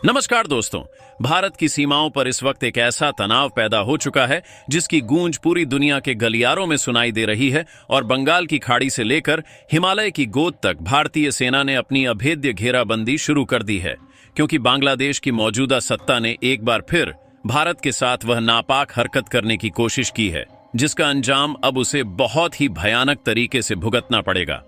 नमस्कार दोस्तों। भारत की सीमाओं पर इस वक्त एक ऐसा तनाव पैदा हो चुका है जिसकी गूंज पूरी दुनिया के गलियारों में सुनाई दे रही है और बंगाल की खाड़ी से लेकर हिमालय की गोद तक भारतीय सेना ने अपनी अभेद्य घेराबंदी शुरू कर दी है, क्योंकि बांग्लादेश की मौजूदा सत्ता ने एक बार फिर भारत के साथ वह नापाक हरकत करने की कोशिश की है, जिसका अंजाम अब उसे बहुत ही भयानक तरीके से भुगतना पड़ेगा।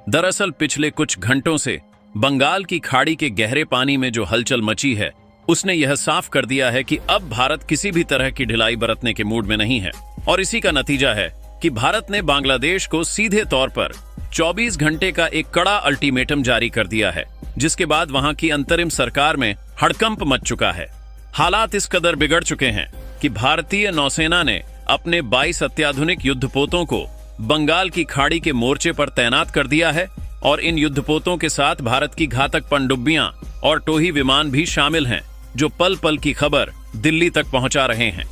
दरअसल पिछले कुछ घंटों से बंगाल की खाड़ी के गहरे पानी में जो हलचल मची है, उसने यह साफ कर दिया है कि अब भारत किसी भी तरह की ढिलाई बरतने के मूड में नहीं है। और इसी का नतीजा है कि भारत ने बांग्लादेश को सीधे तौर पर 24 घंटे का एक कड़ा अल्टीमेटम जारी कर दिया है, जिसके बाद वहां की अंतरिम सरकार में हड़कंप मच चुका है। हालात इस कदर बिगड़ चुके हैं कि भारतीय नौसेना ने अपने 22 अत्याधुनिक युद्धपोतों को बंगाल की खाड़ी के मोर्चे पर तैनात कर दिया है और इन युद्धपोतों के साथ भारत की घातक पनडुब्बियां और टोही विमान भी शामिल हैं, जो पल पल की खबर दिल्ली तक पहुंचा रहे हैं।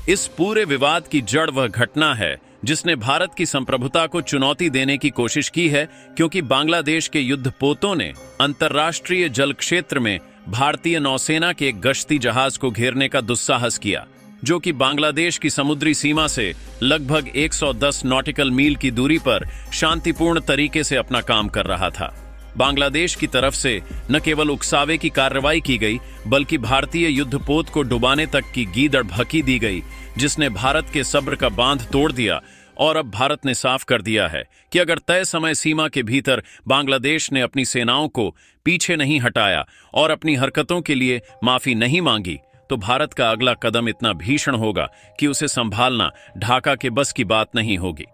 इस पूरे विवाद की जड़ वह घटना है जिसने भारत की संप्रभुता को चुनौती देने की कोशिश की है, क्योंकि बांग्लादेश के युद्धपोतों ने अंतर्राष्ट्रीय जल क्षेत्र में भारतीय नौसेना के एक गश्ती जहाज को घेरने का दुस्साहस किया, जो कि बांग्लादेश की समुद्री सीमा से लगभग 110 नॉटिकल मील की दूरी पर शांतिपूर्ण तरीके से अपना काम कर रहा था। बांग्लादेश की तरफ से न केवल उकसावे की कार्रवाई की गई, बल्कि भारतीय युद्धपोत को डुबाने तक की गीदड़ भकी दी गई, जिसने भारत के सब्र का बांध तोड़ दिया। और अब भारत ने साफ कर दिया है कि अगर तय समय सीमा के भीतर बांग्लादेश ने अपनी सेनाओं को पीछे नहीं हटाया और अपनी हरकतों के लिए माफी नहीं मांगी, तो भारत का अगला कदम इतना भीषण होगा कि उसे संभालना ढाका के बस की बात नहीं होगी।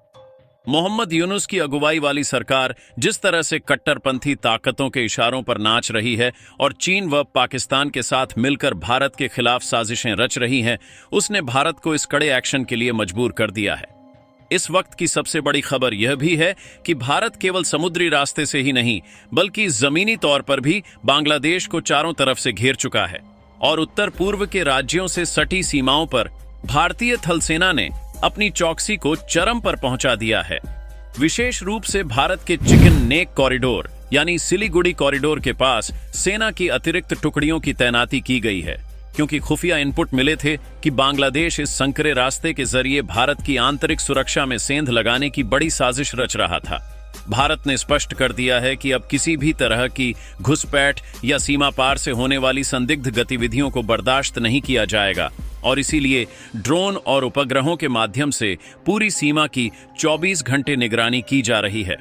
मोहम्मद यूनुस की अगुवाई वाली सरकार जिस तरह से कट्टरपंथी ताकतों के इशारों पर नाच रही है और चीन व पाकिस्तान के साथ मिलकर भारत के खिलाफ साजिशें रच रही हैं, उसने भारत को इस कड़े एक्शन के लिए मजबूर कर दिया है। इस वक्त की सबसे बड़ी खबर यह भी है कि भारत केवल समुद्री रास्ते से ही नहीं, बल्कि जमीनी तौर पर भी बांग्लादेश को चारों तरफ से घेर चुका है और उत्तर पूर्व के राज्यों से सटी सीमाओं पर भारतीय थल सेना ने अपनी चौकसी को चरम पर पहुंचा दिया है। विशेष रूप से भारत के चिकन नेक कॉरिडोर यानी सिलीगुड़ी कॉरिडोर के पास सेना की अतिरिक्त टुकड़ियों की तैनाती की गई है, क्योंकि खुफिया इनपुट मिले थे कि बांग्लादेश इस संकरे रास्ते के जरिए भारत की आंतरिक सुरक्षा में सेंध लगाने की बड़ी साजिश रच रहा था। भारत ने स्पष्ट कर दिया है कि अब किसी भी तरह की घुसपैठ या सीमा पार से होने वाली संदिग्ध गतिविधियों को बर्दाश्त नहीं किया जाएगा और इसीलिए ड्रोन और उपग्रहों के माध्यम से पूरी सीमा की 24 घंटे निगरानी की जा रही है।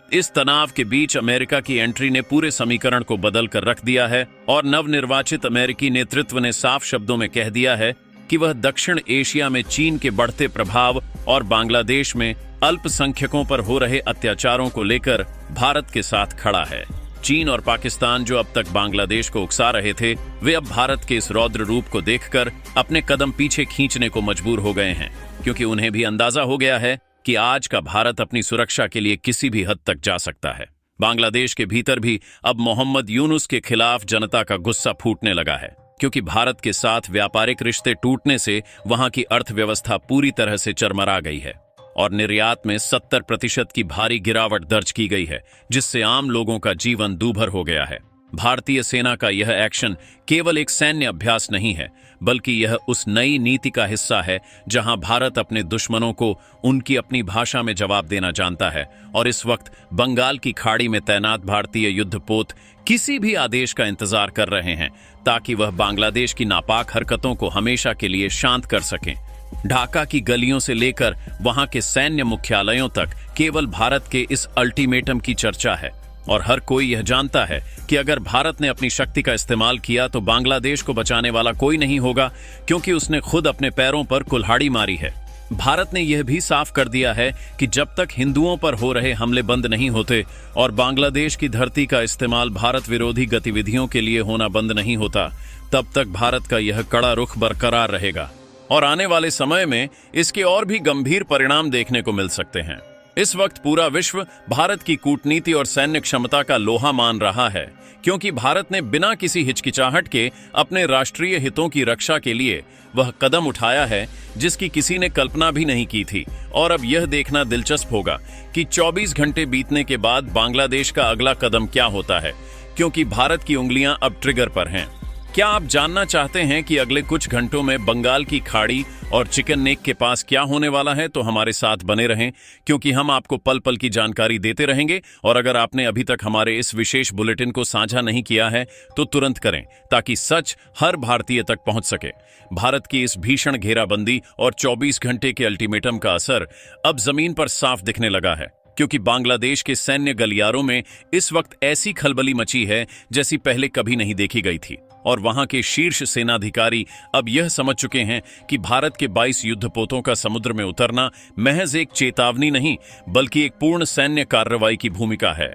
इस तनाव के बीच अमेरिका की एंट्री ने पूरे समीकरण को बदल कर रख दिया है और नवनिर्वाचित अमेरिकी नेतृत्व ने साफ शब्दों में कह दिया है कि वह दक्षिण एशिया में चीन के बढ़ते प्रभाव और बांग्लादेश में अल्पसंख्यकों पर हो रहे अत्याचारों को लेकर भारत के साथ खड़ा है। चीन और पाकिस्तान जो अब तक बांग्लादेश को उकसा रहे थे, वे अब भारत के इस रौद्र रूप को देखकर अपने कदम पीछे खींचने को मजबूर हो गए हैं, क्योंकि उन्हें भी अंदाजा हो गया है कि आज का भारत अपनी सुरक्षा के लिए किसी भी हद तक जा सकता है। बांग्लादेश के भीतर भी अब मोहम्मद यूनुस के खिलाफ जनता का गुस्सा फूटने लगा है, क्योंकि भारत के साथ व्यापारिक रिश्ते टूटने से वहां की अर्थव्यवस्था पूरी तरह से चरमरा गई है और निर्यात में 70% की भारी गिरावट दर्ज की गई है, जिससे आम लोगों का जीवन दूभर हो गया है। भारतीय सेना का यह एक्शन केवल एक सैन्य अभ्यास नहीं है, बल्कि यह उस नई नीति का हिस्सा है जहां भारत अपने दुश्मनों को उनकी अपनी भाषा में जवाब देना जानता है। और इस वक्त बंगाल की खाड़ी में तैनात भारतीय युद्धपोत किसी भी आदेश का इंतजार कर रहे हैं, ताकि वह बांग्लादेश की नापाक हरकतों को हमेशा के लिए शांत कर सकें। ढाका की गलियों से लेकर वहां के सैन्य मुख्यालयों तक केवल भारत के इस अल्टीमेटम की चर्चा है और हर कोई यह जानता है कि अगर भारत ने अपनी शक्ति का इस्तेमाल किया तो बांग्लादेश को बचाने वाला कोई नहीं होगा, क्योंकि उसने खुद अपने पैरों पर कुल्हाड़ी मारी है। भारत ने यह भी साफ कर दिया है कि जब तक हिंदुओं पर हो रहे हमले बंद नहीं होते और बांग्लादेश की धरती का इस्तेमाल भारत विरोधी गतिविधियों के लिए होना बंद नहीं होता, तब तक भारत का यह कड़ा रुख बरकरार रहेगा और आने वाले समय में इसके और भी गंभीर परिणाम देखने को मिल सकते हैं। इस वक्त पूरा विश्व भारत की कूटनीति और सैन्य क्षमता का लोहा मान रहा है, क्योंकि भारत ने बिना किसी हिचकिचाहट के अपने राष्ट्रीय हितों की रक्षा के लिए वह कदम उठाया है जिसकी किसी ने कल्पना भी नहीं की थी। और अब यह देखना दिलचस्प होगा कि 24 घंटे बीतने के बाद बांग्लादेश का अगला कदम क्या होता है, क्योंकि भारत की उंगलियां अब ट्रिगर पर हैं। क्या आप जानना चाहते हैं कि अगले कुछ घंटों में बंगाल की खाड़ी और चिकन नेक के पास क्या होने वाला है? तो हमारे साथ बने रहें, क्योंकि हम आपको पल पल की जानकारी देते रहेंगे। और अगर आपने अभी तक हमारे इस विशेष बुलेटिन को साझा नहीं किया है तो तुरंत करें, ताकि सच हर भारतीय तक पहुंच सके। भारत की इस भीषण घेराबंदी और 24 घंटे के अल्टीमेटम का असर अब जमीन पर साफ दिखने लगा है, क्योंकि बांग्लादेश के सैन्य गलियारों में इस वक्त ऐसी खलबली मची है जैसी पहले कभी नहीं देखी गई थी। और वहां के शीर्ष सेनाधिकारी अब यह समझ चुके हैं कि भारत के 22 युद्धपोतों का समुद्र में उतरना महज एक चेतावनी नहीं, बल्कि एक पूर्ण सैन्य कार्रवाई की भूमिका है।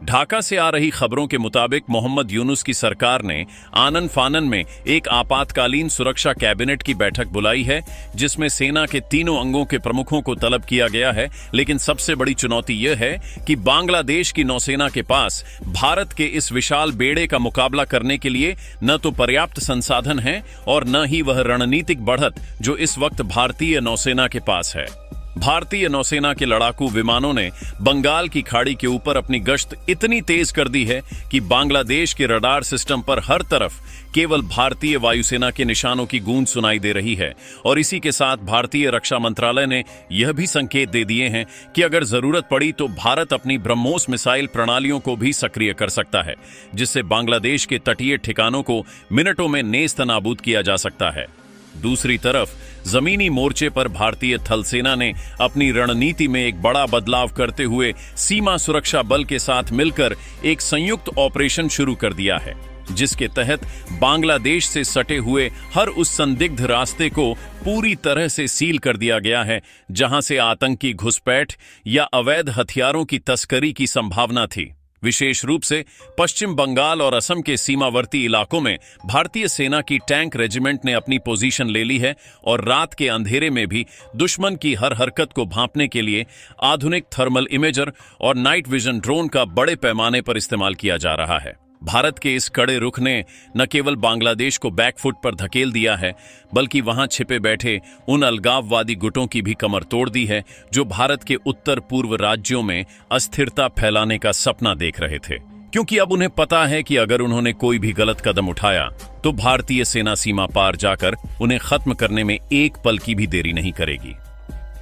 ढाका से आ रही खबरों के मुताबिक मोहम्मद यूनुस की सरकार ने आनन फानन में एक आपातकालीन सुरक्षा कैबिनेट की बैठक बुलाई है, जिसमें सेना के तीनों अंगों के प्रमुखों को तलब किया गया है। लेकिन सबसे बड़ी चुनौती यह है कि बांग्लादेश की नौसेना के पास भारत के इस विशाल बेड़े का मुकाबला करने के लिए न तो पर्याप्त संसाधन है और न ही वह रणनीतिक बढ़त जो इस वक्त भारतीय नौसेना के पास है। भारतीय नौसेना के लड़ाकू विमानों ने बंगाल की खाड़ी के ऊपर अपनी गश्त इतनी तेज कर दी है कि बांग्लादेश के रडार सिस्टम पर हर तरफ केवल भारतीय वायुसेना के निशानों की गूंज सुनाई दे रही है। और इसी के साथ भारतीय रक्षा मंत्रालय ने यह भी संकेत दे दिए हैं कि अगर जरूरत पड़ी तो भारत अपनी ब्रह्मोस मिसाइल प्रणालियों को भी सक्रिय कर सकता है, जिससे बांग्लादेश के तटीय ठिकानों को मिनटों में नेस्त नाबूद किया जा सकता है। दूसरी तरफ जमीनी मोर्चे पर भारतीय थल सेना ने अपनी रणनीति में एक बड़ा बदलाव करते हुए सीमा सुरक्षा बल के साथ मिलकर एक संयुक्त ऑपरेशन शुरू कर दिया है, जिसके तहत बांग्लादेश से सटे हुए हर उस संदिग्ध रास्ते को पूरी तरह से सील कर दिया गया है जहां से आतंकी घुसपैठ या अवैध हथियारों की तस्करी की संभावना थी। विशेष रूप से पश्चिम बंगाल और असम के सीमावर्ती इलाकों में भारतीय सेना की टैंक रेजिमेंट ने अपनी पोजीशन ले ली है और रात के अंधेरे में भी दुश्मन की हर हरकत को भांपने के लिए आधुनिक थर्मल इमेजर और नाइट विजन ड्रोन का बड़े पैमाने पर इस्तेमाल किया जा रहा है। भारत के इस कड़े रुख ने न केवल बांग्लादेश को बैकफुट पर धकेल दिया है, बल्कि वहां छिपे बैठे उन अलगाववादी गुटों की भी कमर तोड़ दी है जो भारत के उत्तर पूर्व राज्यों में अस्थिरता फैलाने का सपना देख रहे थे। क्योंकि अब उन्हें पता है कि अगर उन्होंने कोई भी गलत कदम उठाया तो भारतीय सेना सीमा पार जाकर उन्हें खत्म करने में एक पल की भी देरी नहीं करेगी।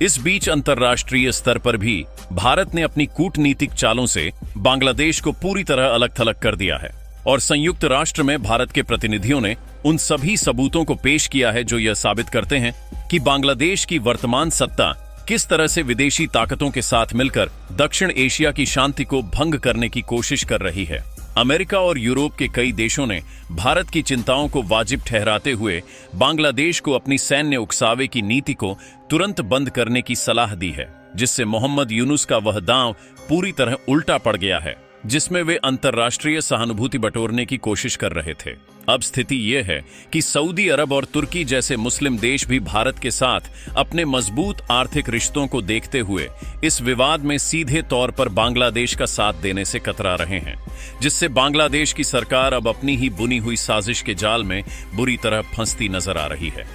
इस बीच अंतर्राष्ट्रीय स्तर पर भी भारत ने अपनी कूटनीतिक चालों से बांग्लादेश को पूरी तरह अलग थलग कर दिया है और संयुक्त राष्ट्र में भारत के प्रतिनिधियों ने उन सभी सबूतों को पेश किया है जो यह साबित करते हैं कि बांग्लादेश की वर्तमान सत्ता किस तरह से विदेशी ताकतों के साथ मिलकर दक्षिण एशिया की शांति को भंग करने की कोशिश कर रही है। अमेरिका और यूरोप के कई देशों ने भारत की चिंताओं को वाजिब ठहराते हुए बांग्लादेश को अपनी सैन्य उकसावे की नीति को तुरंत बंद करने की सलाह दी है, जिससे मोहम्मद यूनुस का वह दांव पूरी तरह उल्टा पड़ गया है जिसमें वे अंतर्राष्ट्रीय सहानुभूति बटोरने की कोशिश कर रहे थे। अब स्थिति यह है कि सऊदी अरब और तुर्की जैसे मुस्लिम देश भी भारत के साथ अपने मजबूत आर्थिक रिश्तों को देखते हुए इस विवाद में सीधे तौर पर बांग्लादेश का साथ देने से कतरा रहे हैं, जिससे बांग्लादेश की सरकार अब अपनी ही बुनी हुई साजिश के जाल में बुरी तरह फंसती नजर आ रही है।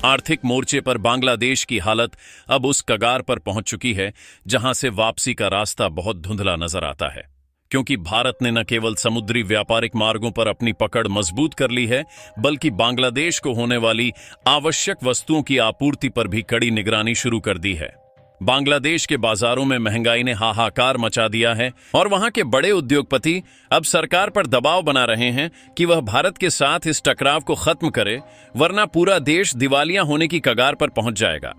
आर्थिक मोर्चे पर बांग्लादेश की हालत अब उस कगार पर पहुंच चुकी है जहां से वापसी का रास्ता बहुत धुंधला नजर आता है, क्योंकि भारत ने न केवल समुद्री व्यापारिक मार्गों पर अपनी पकड़ मजबूत कर ली है, बल्कि बांग्लादेश को होने वाली आवश्यक वस्तुओं की आपूर्ति पर भी कड़ी निगरानी शुरू कर दी है। बांग्लादेश के बाजारों में महंगाई ने हाहाकार मचा दिया है और वहां के बड़े उद्योगपति अब सरकार पर दबाव बना रहे हैं कि वह भारत के साथ इस टकराव को खत्म करे, वरना पूरा देश दिवालिया होने की कगार पर पहुंच जाएगा।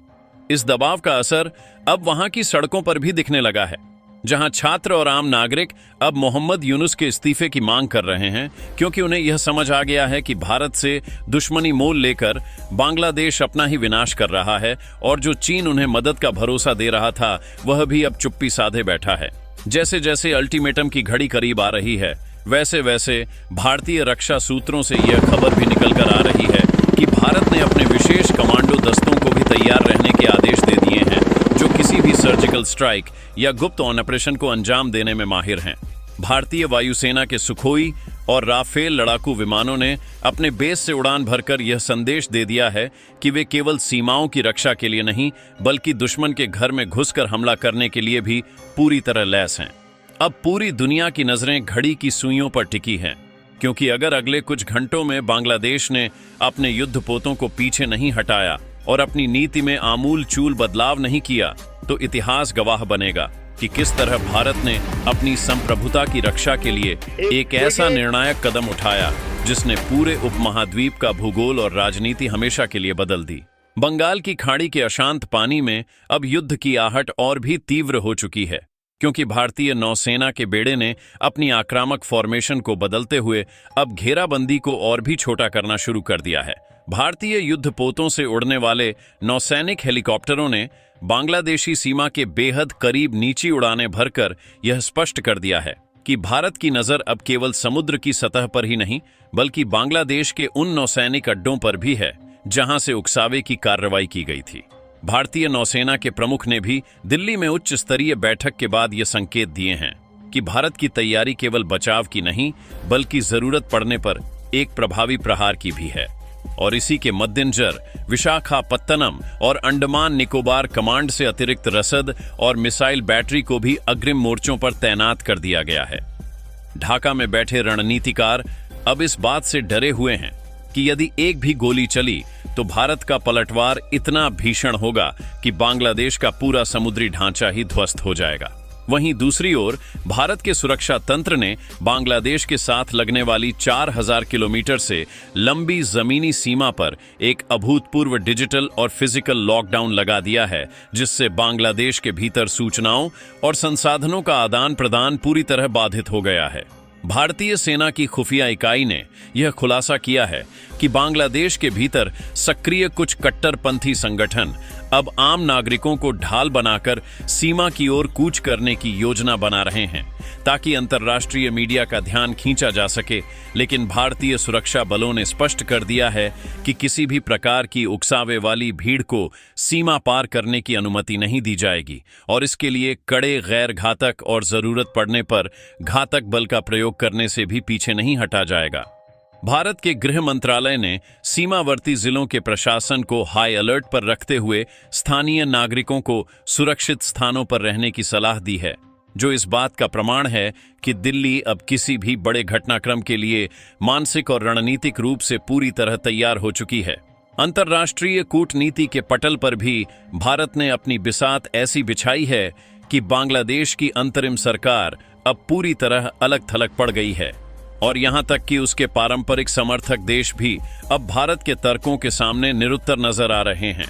इस दबाव का असर अब वहां की सड़कों पर भी दिखने लगा है, जहां छात्र और आम नागरिक अब मोहम्मद यूनुस के इस्तीफे की मांग कर रहे हैं, क्योंकि उन्हें यह समझ आ गया है कि भारत से दुश्मनी मोल लेकर बांग्लादेश अपना ही विनाश कर रहा है और जो चीन उन्हें मदद का भरोसा दे रहा था वह भी अब चुप्पी साधे बैठा है। जैसे जैसे अल्टीमेटम की घड़ी करीब आ रही है, वैसे वैसे भारतीय रक्षा सूत्रों से यह खबर भी निकल कर आ रही है कि भारत ने अपने विशेष कमांडो दस्तों को भी तैयार रहने के आदेश दे दिए हैं, जो किसी भी सर्जिकल स्ट्राइक या गुप्त ऑपरेशन को अंजाम देने में माहिर हैं। भारतीय वायुसेना के सुखोई और राफेल लड़ाकू विमानों ने अपने बेस से उड़ान भरकर यह संदेश दे दिया है कि वे केवल सीमाओं की रक्षा के लिए नहीं, बल्कि दुश्मन के घर में घुसकर हमला करने के लिए भी पूरी तरह लैस हैं। अब पूरी दुनिया की नजरें घड़ी की सुइयों पर टिकी हैं। क्योंकि अगर अगले कुछ घंटों में बांग्लादेश ने अपने युद्धपोतों को पीछे नहीं हटाया और अपनी नीति में आमूल चूल बदलाव नहीं किया, तो इतिहास गवाह बनेगा कि किस तरह भारत ने अपनी संप्रभुता की रक्षा के लिए एक ऐसा निर्णायक कदम उठाया जिसने पूरे उपमहाद्वीप का भूगोल और राजनीति हमेशा के लिए बदल दी। बंगाल की खाड़ी के अशांत पानी में अब युद्ध की आहट और भी तीव्र हो चुकी है, क्योंकि भारतीय नौसेना के बेड़े ने अपनी आक्रामक फॉर्मेशन को बदलते हुए अब घेराबंदी को और भी छोटा करना शुरू कर दिया है। भारतीय युद्धपोतों से उड़ने वाले नौसैनिक हेलीकॉप्टरों ने बांग्लादेशी सीमा के बेहद करीब नीची उड़ानें भरकर यह स्पष्ट कर दिया है कि भारत की नजर अब केवल समुद्र की सतह पर ही नहीं, बल्कि बांग्लादेश के उन नौसैनिक अड्डों पर भी है जहां से उकसावे की कार्रवाई की गई थी। भारतीय नौसेना के प्रमुख ने भी दिल्ली में उच्च स्तरीय बैठक के बाद ये संकेत दिए हैं कि भारत की तैयारी केवल बचाव की नहीं, बल्कि जरूरत पड़ने पर एक प्रभावी प्रहार की भी है। और इसी के मद्देनजर विशाखापत्तनम और अंडमान निकोबार कमांड से अतिरिक्त रसद और मिसाइल बैटरी को भी अग्रिम मोर्चों पर तैनात कर दिया गया है। ढाका में बैठे रणनीतिकार अब इस बात से डरे हुए हैं कि यदि एक भी गोली चली तो भारत का पलटवार इतना भीषण होगा कि बांग्लादेश का पूरा समुद्री ढांचा ही ध्वस्त हो जाएगा। वहीं दूसरी ओर भारत के सुरक्षा तंत्र ने बांग्लादेश के साथ लगने वाली 4000 किलोमीटर से लंबी जमीनी सीमा पर एक अभूतपूर्व डिजिटल और फिजिकल लॉकडाउन लगा दिया है, जिससे बांग्लादेश के भीतर सूचनाओं और संसाधनों का आदान प्रदान पूरी तरह बाधित हो गया है। भारतीय सेना की खुफिया इकाई ने यह खुलासा किया है कि बांग्लादेश के भीतर सक्रिय कुछ कट्टरपंथी संगठन अब आम नागरिकों को ढाल बनाकर सीमा की ओर कूच करने की योजना बना रहे हैं, ताकि अंतर्राष्ट्रीय मीडिया का ध्यान खींचा जा सके। लेकिन भारतीय सुरक्षा बलों ने स्पष्ट कर दिया है कि किसी भी प्रकार की उकसावे वाली भीड़ को सीमा पार करने की अनुमति नहीं दी जाएगी और इसके लिए कड़े गैर घातक और जरूरत पड़ने पर घातक बल का प्रयोग करने से भी पीछे नहीं हटा जाएगा। भारत के गृह मंत्रालय ने सीमावर्ती जिलों के प्रशासन को हाई अलर्ट पर रखते हुए स्थानीय नागरिकों को सुरक्षित स्थानों पर रहने की सलाह दी है, जो इस बात का प्रमाण है कि दिल्ली अब किसी भी बड़े घटनाक्रम के लिए मानसिक और रणनीतिक रूप से पूरी तरह तैयार हो चुकी है। अंतर्राष्ट्रीय कूटनीति के पटल पर भी भारत ने अपनी बिसात ऐसी बिछाई है कि बांग्लादेश की अंतरिम सरकार अब पूरी तरह अलग थलग पड़ गई है और यहां तक कि उसके पारंपरिक समर्थक देश भी अब भारत के तर्कों के सामने निरुत्तर नजर आ रहे हैं।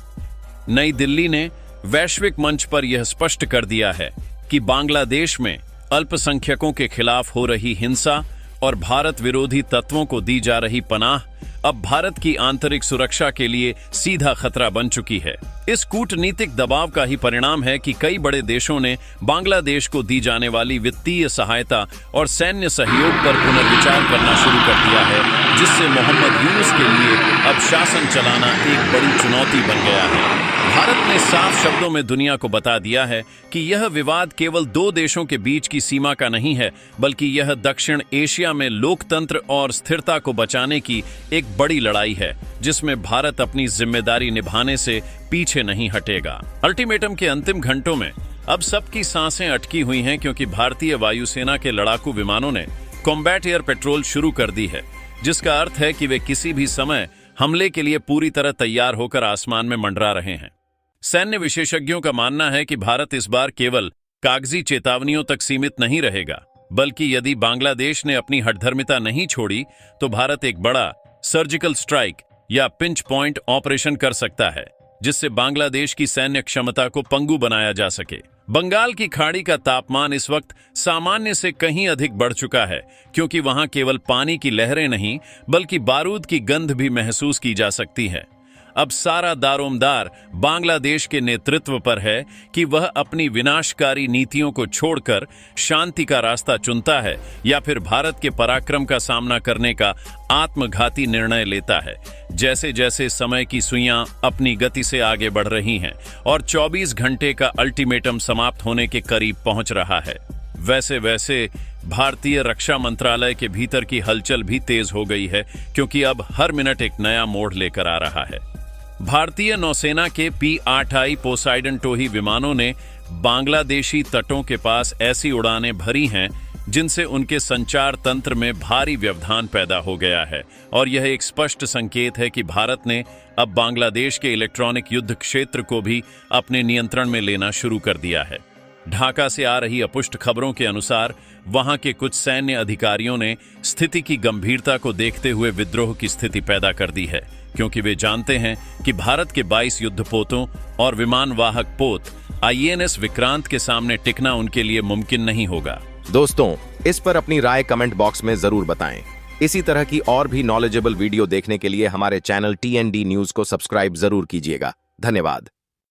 नई दिल्ली ने वैश्विक मंच पर यह स्पष्ट कर दिया है कि बांग्लादेश में अल्पसंख्यकों के खिलाफ हो रही हिंसा और भारत विरोधी तत्वों को दी जा रही पनाह अब भारत की आंतरिक सुरक्षा के लिए सीधा खतरा बन चुकी है। इस कूटनीतिक दबाव का ही परिणाम है कि कई बड़े देशों ने बांग्लादेश को दी जाने वाली वित्तीय सहायता और सैन्य सहयोग पर पुनर्विचार करना शुरू कर दिया है, जिससे मोहम्मद यूनुस के लिए अब शासन चलाना एक बड़ी चुनौती बन गया है। भारत ने साफ शब्दों में दुनिया को बता दिया है कि यह विवाद केवल दो देशों के बीच की सीमा का नहीं है, बल्कि यह दक्षिण एशिया में लोकतंत्र और स्थिरता को बचाने की एक बड़ी लड़ाई है, जिसमें भारत अपनी जिम्मेदारी निभाने से पीछे नहीं हटेगा। अल्टीमेटम के अंतिम घंटों में अब सबकी सांसें अटकी हुई हैं, क्योंकि भारतीय वायुसेना के लड़ाकू विमानों ने कॉम्बैट एयर पेट्रोल शुरू कर दी है, जिसका अर्थ है कि वे किसी भी समय हमले के लिए पूरी तरह तैयार होकर आसमान में मंडरा रहे हैं। सैन्य विशेषज्ञों का मानना है कि भारत इस बार केवल कागजी चेतावनियों तक सीमित नहीं रहेगा, बल्कि यदि बांग्लादेश ने अपनी हठधर्मिता नहीं छोड़ी तो भारत एक बड़ा सर्जिकल स्ट्राइक या पिंच पॉइंट ऑपरेशन कर सकता है, जिससे बांग्लादेश की सैन्य क्षमता को पंगु बनाया जा सके। बंगाल की खाड़ी का तापमान इस वक्त सामान्य से कहीं अधिक बढ़ चुका है, क्योंकि वहां केवल पानी की लहरें नहीं बल्कि बारूद की गंध भी महसूस की जा सकती है। अब सारा दारोमदार बांग्लादेश के नेतृत्व पर है कि वह अपनी विनाशकारी नीतियों को छोड़कर शांति का रास्ता चुनता है या फिर भारत के पराक्रम का सामना करने का आत्मघाती निर्णय लेता है। जैसे जैसे समय की सुइयां अपनी गति से आगे बढ़ रही हैं और 24 घंटे का अल्टीमेटम समाप्त होने के करीब पहुंच रहा है, वैसे वैसे भारतीय रक्षा मंत्रालय के भीतर की हलचल भी तेज हो गई है, क्योंकि अब हर मिनट एक नया मोड़ लेकर आ रहा है। भारतीय नौसेना के P-8I पोसाइडन टोही विमानों ने बांग्लादेशी तटों के पास ऐसी उड़ानें भरी हैं जिनसे उनके संचार तंत्र में भारी व्यवधान पैदा हो गया है और यह एक स्पष्ट संकेत है कि भारत ने अब बांग्लादेश के इलेक्ट्रॉनिक युद्ध क्षेत्र को भी अपने नियंत्रण में लेना शुरू कर दिया है। ढाका से आ रही अपुष्ट खबरों के अनुसार वहां के कुछ सैन्य अधिकारियों ने स्थिति की गंभीरता को देखते हुए विद्रोह की स्थिति पैदा कर दी है, क्योंकि वे जानते हैं कि भारत के 22 युद्धपोतों और विमान वाहक पोत INS विक्रांत के सामने टिकना उनके लिए मुमकिन नहीं होगा। दोस्तों, इस पर अपनी राय कमेंट बॉक्स में जरूर बताएं। इसी तरह की और भी नॉलेजेबल वीडियो देखने के लिए हमारे चैनल TND न्यूज को सब्सक्राइब जरूर कीजिएगा। धन्यवाद।